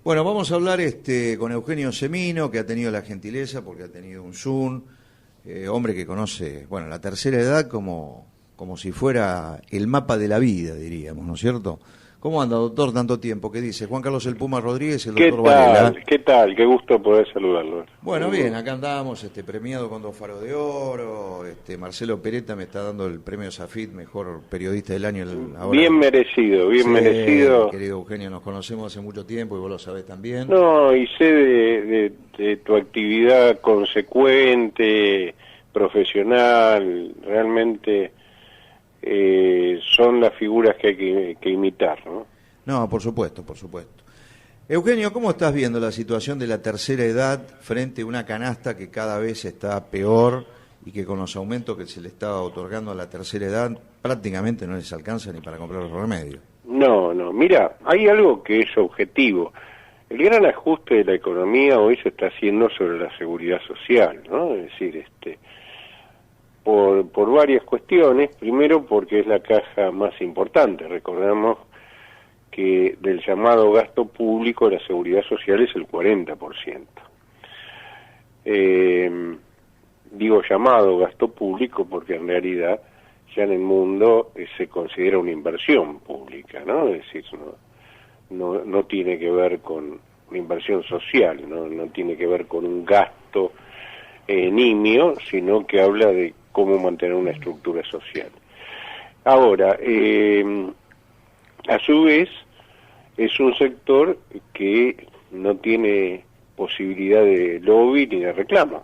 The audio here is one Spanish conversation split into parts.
Bueno, vamos a hablar con Eugenio Semino, que ha tenido la gentileza, porque ha tenido un Zoom, hombre que conoce, bueno, la tercera edad como si fuera el mapa de la vida, diríamos, ¿no es cierto? ¿Cómo anda, doctor, tanto tiempo? ¿Qué dice? Juan Carlos El Puma Rodríguez, el doctor Varela. ¿Qué tal? Qué gusto poder saludarlo. Bueno, bien, acá andamos, premiado con 2 Faros de Oro, Marcelo Peretta me está dando el premio Safit, mejor periodista del año. Ahora. Bien merecido, bien merecido. Querido Eugenio, nos conocemos hace mucho tiempo y vos lo sabés también. No, y sé de tu actividad consecuente, profesional, realmente son las figuras que hay que imitar, ¿no? No, por supuesto, por supuesto. Eugenio, ¿cómo estás viendo la situación de la tercera edad frente a una canasta que cada vez está peor y que con los aumentos que se le está otorgando a la tercera edad prácticamente no les alcanza ni para comprar los remedios? No, mira, hay algo que es objetivo. El gran ajuste de la economía hoy se está haciendo sobre la seguridad social, ¿no? Es decir, por varias cuestiones. Primero, porque es la caja más importante. Recordemos que del llamado gasto público la seguridad social es el 40%. Digo llamado gasto público porque en realidad ya en el mundo se considera una inversión pública, ¿no? Es decir, no tiene que ver con una inversión social, no tiene que ver con un gasto nimio, sino que habla de cómo mantener una estructura social. Ahora, a su vez, es un sector que no tiene posibilidad de lobby ni de reclamo.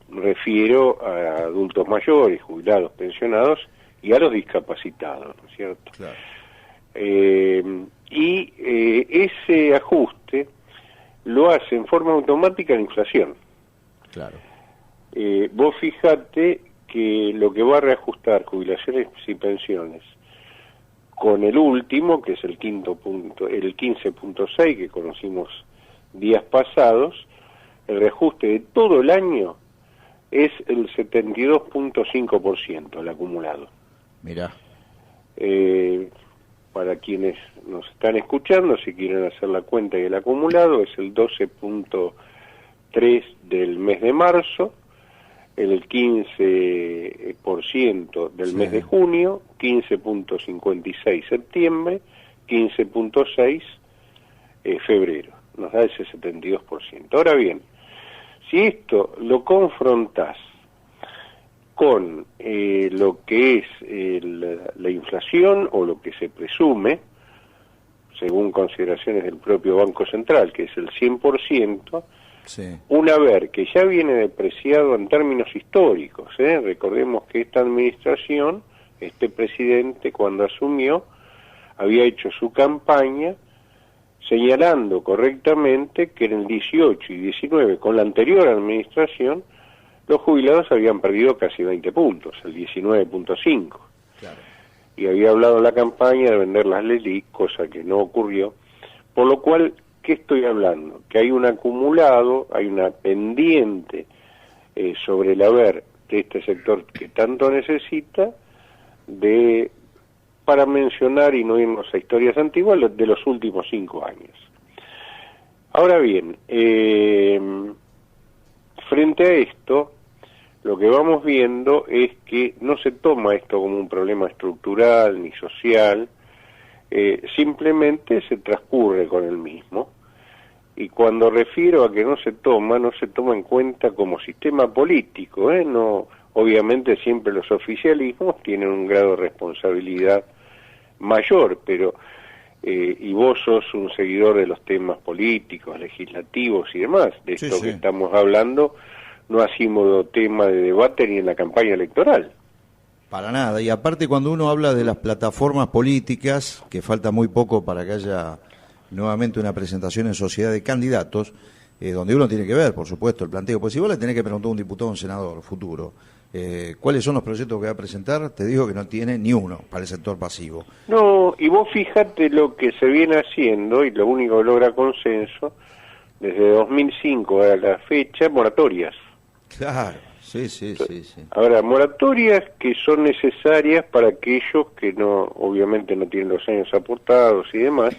Refiero a adultos mayores, jubilados, pensionados y a los discapacitados, ¿no es cierto? Claro. Ese ajuste lo hace en forma automática la inflación. Claro. Vos fijate que lo que va a reajustar jubilaciones y pensiones con el último, que es el quinto punto, el 15.6 que conocimos días pasados, el reajuste de todo el año es el 72.5% el acumulado. Mirá. Para quienes nos están escuchando, si quieren hacer la cuenta y el acumulado, es el 12.3 del mes de marzo, el 15% del mes de junio, 15.56 septiembre, 15.6 febrero. Nos da ese 72%. Ahora bien, si esto lo confrontás con lo que es la inflación o lo que se presume, según consideraciones del propio Banco Central, que es el 100%, sí. Un haber que ya viene depreciado en términos históricos. Recordemos que esta administración, este presidente cuando asumió, había hecho su campaña señalando correctamente que en el 18 y 19, con la anterior administración, los jubilados habían perdido casi 20 puntos, el 19.5. Claro. Y había hablado en la campaña de vender las LELIC, cosa que no ocurrió, por lo cual, ¿qué estoy hablando? Que hay un acumulado, hay una pendiente sobre el haber de este sector que tanto necesita, para mencionar y no irnos a historias antiguas, de los últimos 5 años. Ahora bien, frente a esto, lo que vamos viendo es que no se toma esto como un problema estructural ni social, simplemente se transcurre con el mismo. Y cuando refiero a que no se toma en cuenta como sistema político, no, obviamente siempre los oficialismos tienen un grado de responsabilidad mayor, pero y vos sos un seguidor de los temas políticos, legislativos y demás, de esto que estamos hablando, no ha sido tema de debate ni en la campaña electoral. Para nada, y aparte cuando uno habla de las plataformas políticas, que falta muy poco para que haya nuevamente una presentación en sociedad de candidatos, donde uno tiene que ver, por supuesto, el planteo. Pues si vos le tenés que preguntar a un diputado o un senador futuro, ¿cuáles son los proyectos que va a presentar? Te digo que no tiene ni uno para el sector pasivo. No, y vos fíjate lo que se viene haciendo, y lo único que logra consenso, desde 2005 a la fecha, moratorias. Claro, sí. Ahora, moratorias que son necesarias para aquellos que no, obviamente no tienen los años aportados y demás,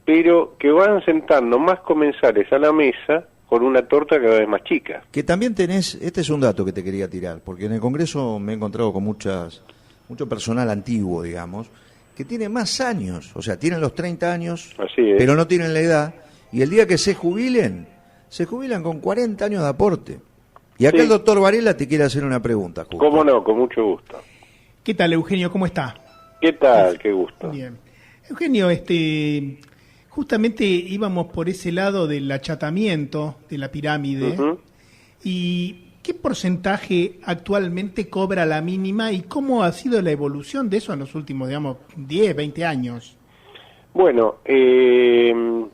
pero que van sentando más comensales a la mesa con una torta cada vez más chica. Que también tenés, este es un dato que te quería tirar, porque en el Congreso me he encontrado con mucho personal antiguo, digamos, que tiene más años, o sea, tienen los 30 años, Así es. pero no tienen la edad, y el día que se jubilan con 40 años de aporte. Y acá Sí. el doctor Varela te quiere hacer una pregunta, justo. ¿Cómo no? Con mucho gusto. ¿Qué tal, Eugenio? ¿Cómo está? ¿Qué tal? Qué gusto. Bien. Eugenio, justamente íbamos por ese lado del achatamiento de la pirámide. Ujú. ¿Y qué porcentaje actualmente cobra la mínima y cómo ha sido la evolución de eso en los últimos, digamos, 10, 20 años? Bueno, el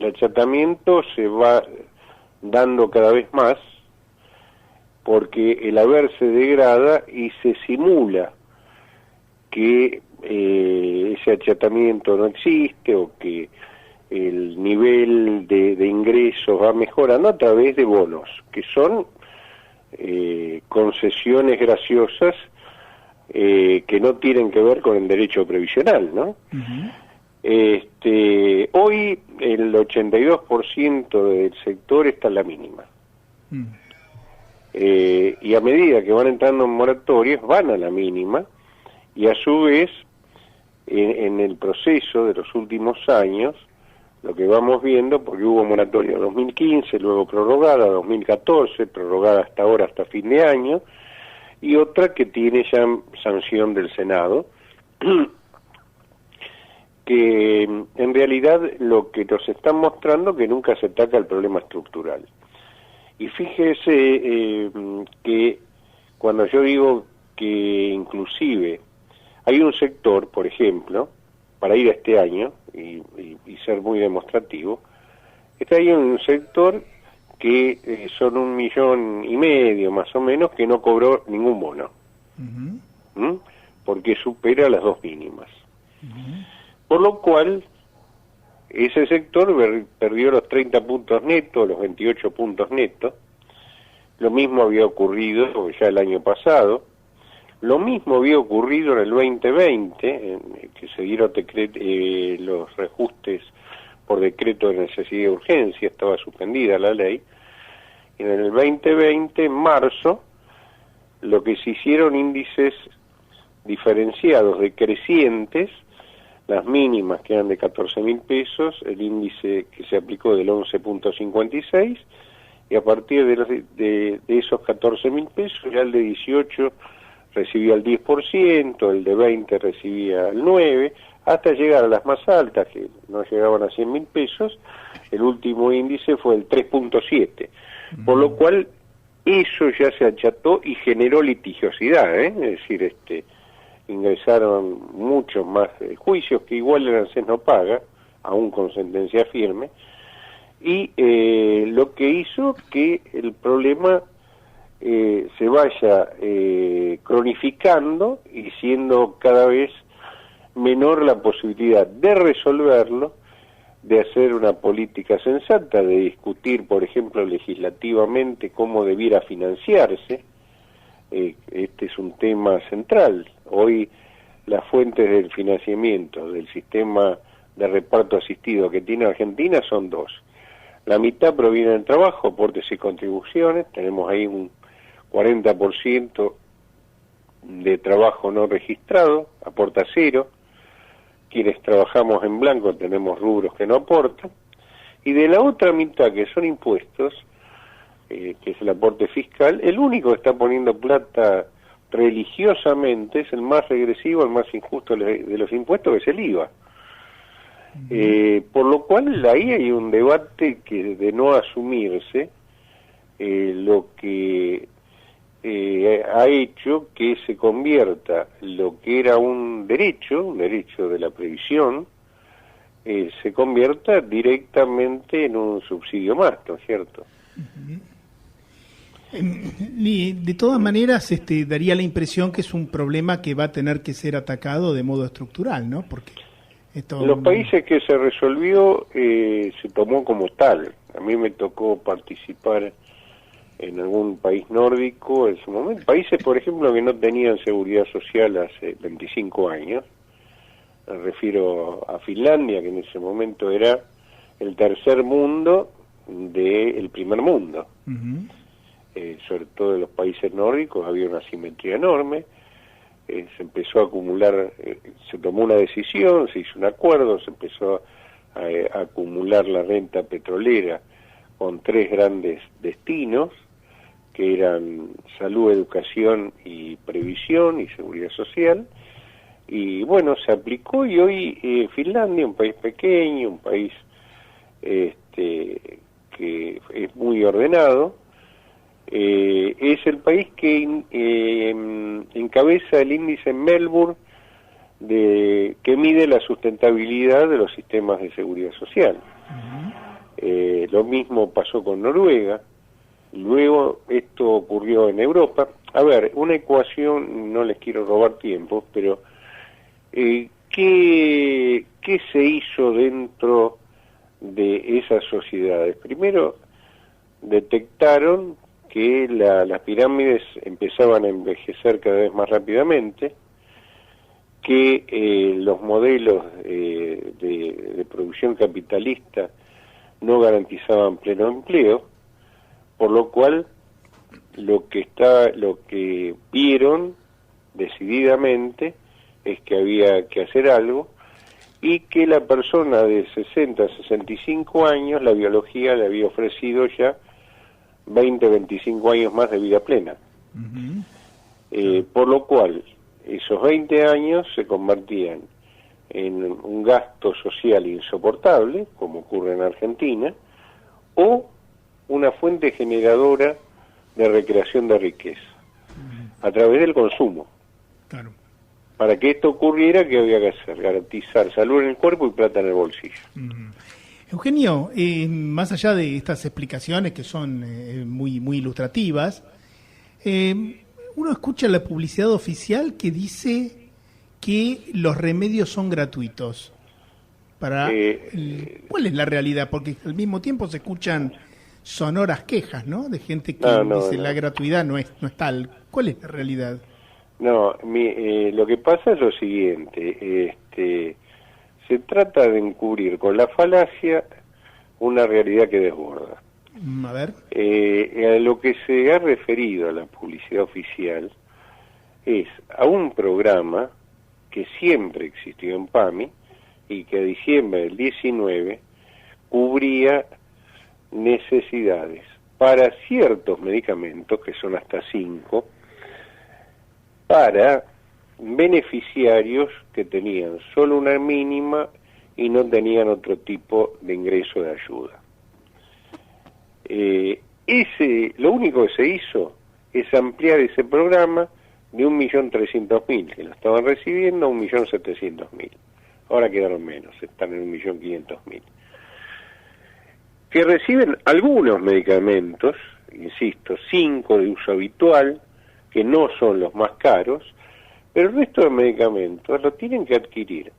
achatamiento se va dando cada vez más porque el haber se degrada y se simula que ese achatamiento no existe o que el nivel de ingresos va mejorando a través de bonos, que son concesiones graciosas que no tienen que ver con el derecho previsional, ¿no? Uh-huh. Hoy el 82% del sector está en la mínima. Y a medida que van entrando en moratorias, van a la mínima, y a su vez, en el proceso de los últimos años, lo que vamos viendo, porque hubo moratoria en 2015, luego prorrogada, 2014, prorrogada hasta ahora, hasta fin de año, y otra que tiene ya sanción del Senado, que en realidad lo que nos están mostrando que nunca se ataca el problema estructural. Y fíjese que cuando yo digo que inclusive hay un sector, por ejemplo, para ir a este año y ser muy demostrativo, hay un sector que son 1,5 millones más o menos que no cobró ningún bono, Uh-huh. porque supera las 2 mínimas. Uh-huh. Por lo cual, ese sector perdió los 30 puntos netos, los 28 puntos netos. Lo mismo había ocurrido ya el año pasado. Lo mismo había ocurrido en el 2020, que se dieron los reajustes por decreto de necesidad y urgencia, estaba suspendida la ley. Y en el 2020, en marzo, lo que se hicieron índices diferenciados decrecientes, las mínimas que eran de 14.000 pesos, el índice que se aplicó del 11.56, y a partir de esos 14.000 pesos, ya el de 18 recibía el 10%, el de 20 recibía el 9%, hasta llegar a las más altas, que no llegaban a 100.000 pesos, el último índice fue el 3.7%, por lo cual eso ya se acható y generó litigiosidad, es decir, ingresaron muchos más juicios que igual el ANSES no paga, aún con sentencia firme, y lo que hizo que el problema se vaya cronificando y siendo cada vez menor la posibilidad de resolverlo, de hacer una política sensata, de discutir, por ejemplo, legislativamente cómo debiera financiarse. Este es un tema central. Hoy las fuentes del financiamiento del sistema de reparto asistido que tiene Argentina son dos. La mitad proviene del trabajo, aportes y contribuciones, tenemos ahí un 40% de trabajo no registrado, aporta cero. Quienes trabajamos en blanco tenemos rubros que no aportan. Y de la otra mitad, que son impuestos, que es el aporte fiscal, el único que está poniendo plata religiosamente es el más regresivo, el más injusto de los impuestos, que es el IVA. Por lo cual ahí hay un debate que de no asumirse, lo que ha hecho que se convierta lo que era un derecho de la previsión, se convierta directamente en un subsidio más, ¿no es cierto? De todas maneras, daría la impresión que es un problema que va a tener que ser atacado de modo estructural, ¿no? Porque en los países que se resolvió se tomó como tal. A mí me tocó participar en algún país nórdico en su momento. Países, por ejemplo, que no tenían seguridad social hace 25 años. me refiero a Finlandia, que en ese momento era el tercer mundo del primer mundo. Sobre todo en los países nórdicos había una asimetría enorme. Se empezó a acumular, se tomó una decisión, se hizo un acuerdo, se empezó a acumular la renta petrolera con 3 grandes destinos, que eran salud, educación y previsión y seguridad social. Y bueno, se aplicó, y hoy Finlandia, un país pequeño, un país que es muy ordenado, es el país que encabeza el índice Melbourne que mide la sustentabilidad de los sistemas de seguridad social. Lo mismo pasó con Noruega. Luego esto ocurrió en Europa. A ver, una ecuación, no les quiero robar tiempo, pero ¿qué se hizo dentro de esas sociedades? Primero, detectaron que las pirámides empezaban a envejecer cada vez más rápidamente, que los modelos de producción capitalista no garantizaban pleno empleo, por lo cual lo que vieron decididamente es que había que hacer algo, y que la persona de 60 a 65 años, la biología le había ofrecido ya 20, 25 años más de vida plena. Por lo cual, esos 20 años se convertían en un gasto social insoportable, como ocurre en Argentina, o una fuente generadora de recreación de riqueza, a través del consumo. Claro. Para que esto ocurriera, ¿qué había que hacer? Garantizar salud en el cuerpo y plata en el bolsillo. Eugenio, más allá de estas explicaciones que son muy ilustrativas, uno escucha la publicidad oficial que dice que los remedios son gratuitos. ¿Cuál es la realidad? Porque al mismo tiempo se escuchan sonoras quejas, ¿no? De gente que dice la gratuidad no es tal. ¿Cuál es la realidad? No, lo que pasa es lo siguiente, se trata de encubrir con la falacia una realidad que desborda. A ver. A lo que se ha referido a la publicidad oficial es a un programa que siempre existió en PAMI y que a diciembre del 19 cubría necesidades para ciertos medicamentos, que son hasta 5, para beneficiarios que tenían solo una mínima y no tenían otro tipo de ingreso de ayuda. Lo único que se hizo es ampliar ese programa de 1.300.000 que lo estaban recibiendo a 1.700.000. Ahora quedaron menos, están en 1.500.000. Que reciben algunos medicamentos, insisto, 5 de uso habitual, que no son los más caros, pero el resto de medicamentos lo tienen que adquirir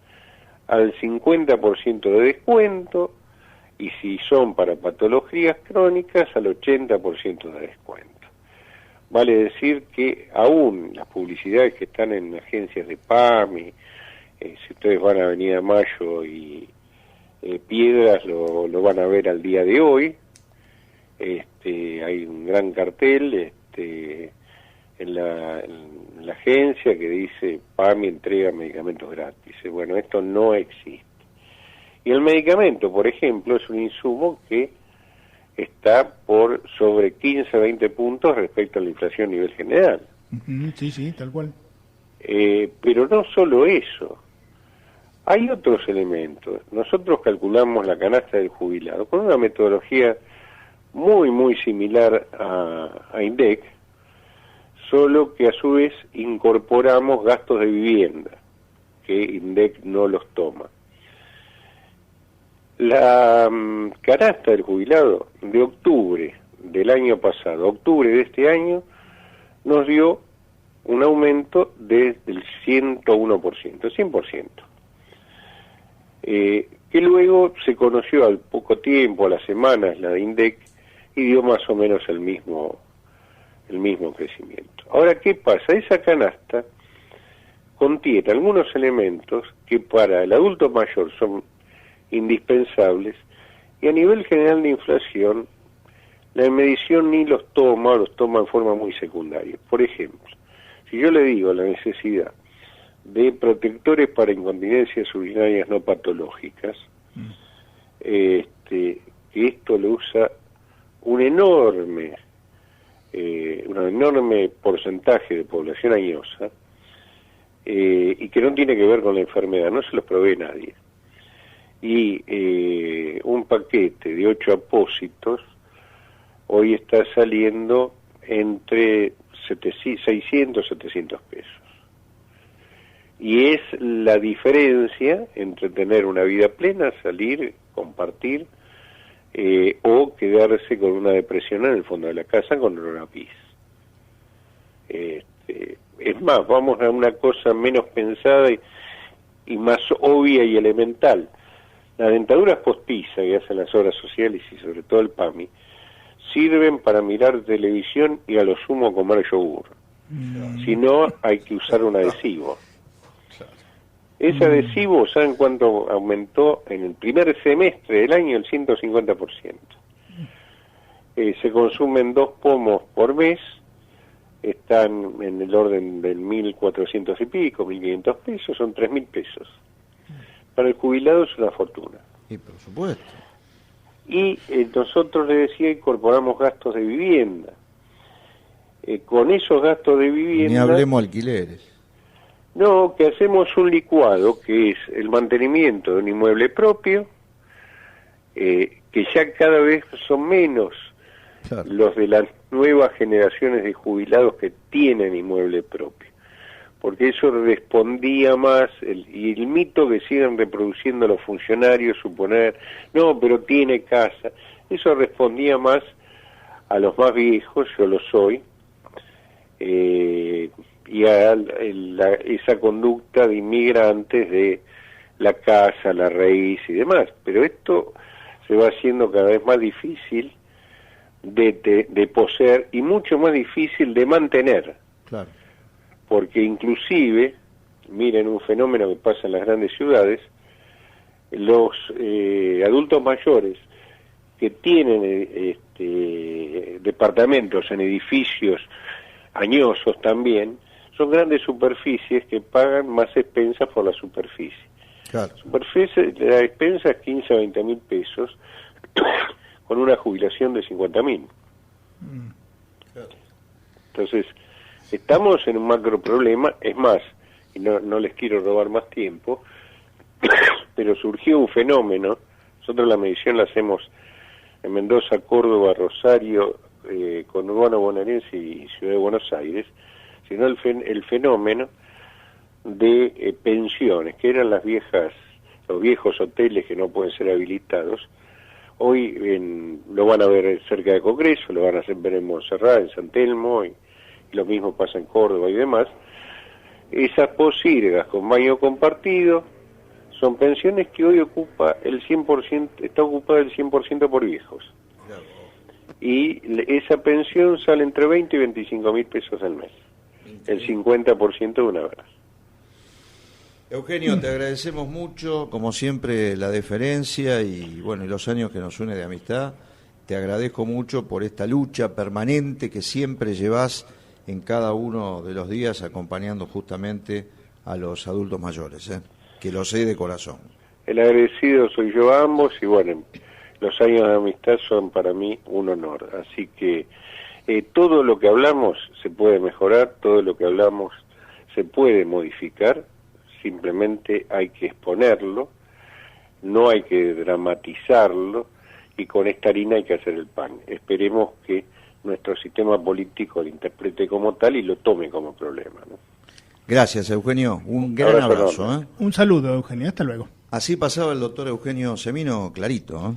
al 50% de descuento, y si son para patologías crónicas, al 80% de descuento. Vale decir que aún las publicidades que están en agencias de PAMI, si ustedes van a Avenida Mayo y Piedras, lo van a ver al día de hoy. Hay un gran cartel en la agencia que dice PAMI entrega medicamentos gratis. Bueno, esto no existe. Y el medicamento, por ejemplo, es un insumo que está por sobre 15 a 20 puntos respecto a la inflación a nivel general. Sí, tal cual. Pero no solo eso. Hay otros elementos. Nosotros calculamos la canasta del jubilado con una metodología muy similar a INDEC, solo que a su vez incorporamos gastos de vivienda, que INDEC no los toma. La canasta del jubilado de octubre del año pasado a octubre de este año nos dio un aumento del 101%, 100%. Que luego se conoció al poco tiempo, a las semanas, la de INDEC, y dio más o menos el mismo crecimiento. Ahora, ¿qué pasa? Esa canasta contiene algunos elementos que para el adulto mayor son indispensables, y a nivel general de inflación la medición ni los toma, o los toma en forma muy secundaria. Por ejemplo, si yo le digo la necesidad de protectores para incontinencias urinarias no patológicas, que esto lo usa un enorme porcentaje de población añosa, y que no tiene que ver con la enfermedad, no se los provee nadie. Y un paquete de 8 apósitos hoy está saliendo entre 600 700 pesos. Y es la diferencia entre tener una vida plena, salir, compartir, o quedarse con una depresión en el fondo de la casa con olor a pis. Es más, vamos a una cosa menos pensada y más obvia y elemental. Las dentaduras postiza que hacen las obras sociales y sobre todo el PAMI sirven para mirar televisión y a lo sumo comer yogur. Si no, hay que usar un adhesivo. Ese adhesivo, ¿saben cuánto aumentó en el primer semestre del año? El 150%. Se consumen 2 pomos por mes, están en el orden del 1.400 y pico, 1.500 pesos, son 3.000 pesos. Para el jubilado es una fortuna. Y por supuesto. Y nosotros, le decía, incorporamos gastos de vivienda. Con esos gastos de vivienda... Ni hablemos alquileres. No, que hacemos un licuado, que es el mantenimiento de un inmueble propio, que ya cada vez son menos los de las nuevas generaciones de jubilados que tienen inmueble propio, porque eso respondía más, y el mito que siguen reproduciendo los funcionarios, suponer, no, pero tiene casa, eso respondía más a los más viejos, yo lo soy, y a esa conducta de inmigrantes de la casa, la raíz y demás. Pero esto se va haciendo cada vez más difícil de poseer y mucho más difícil de mantener. Claro. Porque inclusive, miren un fenómeno que pasa en las grandes ciudades, los adultos mayores que tienen departamentos en edificios añosos también, son grandes superficies que pagan más expensas por la superficie. Claro. Superficie, la expensa es 15 a 20 mil pesos, con una jubilación de 50.000. Claro. Entonces, estamos en un macro problema, es más, y no les quiero robar más tiempo, pero surgió un fenómeno, nosotros la medición la hacemos en Mendoza, Córdoba, Rosario, conurbano bonaerense y Ciudad de Buenos Aires, sino el fenómeno de pensiones, que eran los viejos hoteles que no pueden ser habilitados. Hoy lo van a ver cerca de Congreso, lo van a ver en Montserrat, en San Telmo, y lo mismo pasa en Córdoba y demás. Esas posirgas con baño compartido son pensiones que hoy ocupa el 100%, está ocupada el 100% por viejos. Y esa pensión sale entre 20 y 25 mil pesos al mes, el 50% de una vez. Eugenio, te agradecemos mucho, como siempre, la deferencia y bueno, y los años que nos une de amistad. Te agradezco mucho por esta lucha permanente que siempre llevas en cada uno de los días acompañando justamente a los adultos mayores, que lo sé de corazón. El agradecido soy yo a ambos y bueno, los años de amistad son para mí un honor. Así que todo lo que hablamos se puede mejorar, todo lo que hablamos se puede modificar, simplemente hay que exponerlo, no hay que dramatizarlo y con esta harina hay que hacer el pan. Esperemos que nuestro sistema político lo interprete como tal y lo tome como problema, ¿no? Gracias, Eugenio. Un gran abrazo. Un saludo, Eugenio. Hasta luego. Así pasaba el doctor Eugenio Semino, clarito,